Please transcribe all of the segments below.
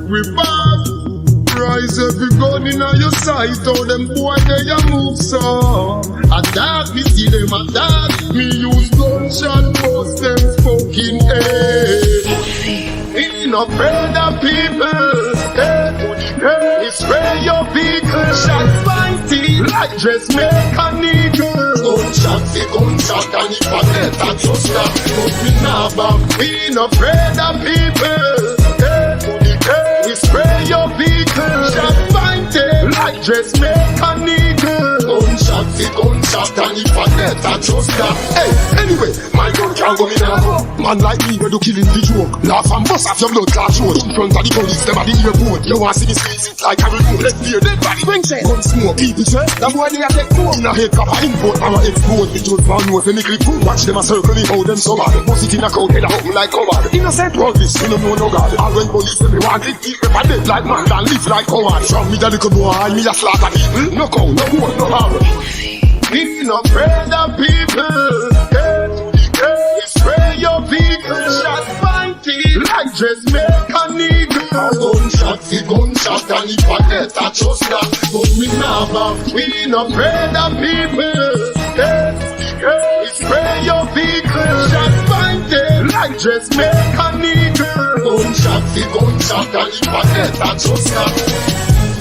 we back. Rise every gun in your sight, all them boy they a move so. Attack me, see them attack me, use gunshot bust them fucking head. Ain't no afraid of people, hey, spray your vehicle. Shots fighting like dressmaker needle. Gunshot for gunshot and if I get that just stop. But we not back, we ain't afraid of people, hey, we spray your vehicle. Shots fighting like dressmaker needle. Gunshot for gunshot and if I get that just stop. Hey, anyway, my gun can't go me now. Man like me, we do killing the joke. Laugh and bust off your blood clot throat. In front of the police, them at the airport. You want to see me squeeze it like a remote. Let's hear dead body. Ring say, gun smoke, people say. That boy they a take food. In a head cap, I import, I'm a export. The judge man knows when they click food. Watch them a circle me, how them so bad. Bust it in a crowd, head a open like coward. Innocent roll this, we don't know no God. All when police say me want it, keep me dead like man, and live like coward. From me the little boy, me a slaughter people. No cow, no goat, no harm. We not afraid of people, hey, spray your vehicle. Shots fighting like dressmaker needle. Gunshot for gunshot and if I get a just that. But we not back, we not afraid of people, hey, spray your vehicle. Shots fighting like dressmaker needle. Gunshot for gunshot and if I get a just that.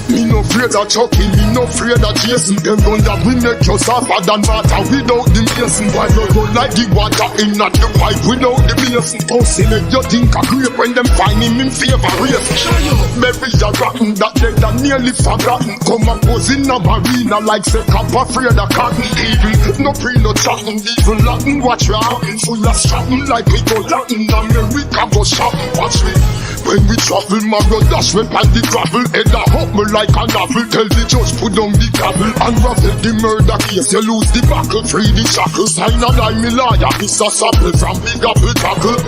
Me no afraid of Chucky, me no afraid of Jason. Them gun that we make you suffer than matter without the mason. Why not run like the water in not the pipe without the mason? Pussy make you think a grape when them find him in favor race. Maybe you're rotten that dead and nearly forgotten. Come and pose in a marina like say cop afraid of cotton. Even no pre no chatting, even Latin watch you happen. Full of strapping like we go Latin. America go shopping, watch me. When we travel, my road dash when pan the gravel. Head a hop me like a novel. Tell the judge put down the gavel. Unravel the murder case, you lose the buckle. Free the shackle, sign a lie me lawyer. It's a sample from big apple tackle.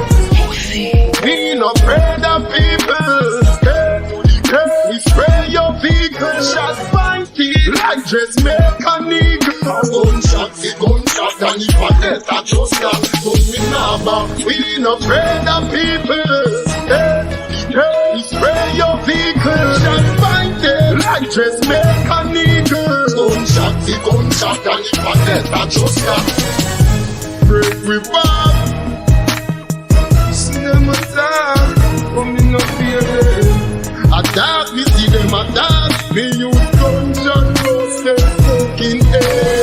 We not afraid of people, hey, spray your vehicle. Shots fighting like dressmaker needle. Gunshot for gunshot and if I get a just that. But we not back, we not afraid of people, hey, spray your vehicle. Shots fighting like dressmaker needle. Gunshot for gunshot and if I get a just that. Break we back. See them attack, but me no fear them. Attack me, see them attack me. Use gunshot, bust them fucking head.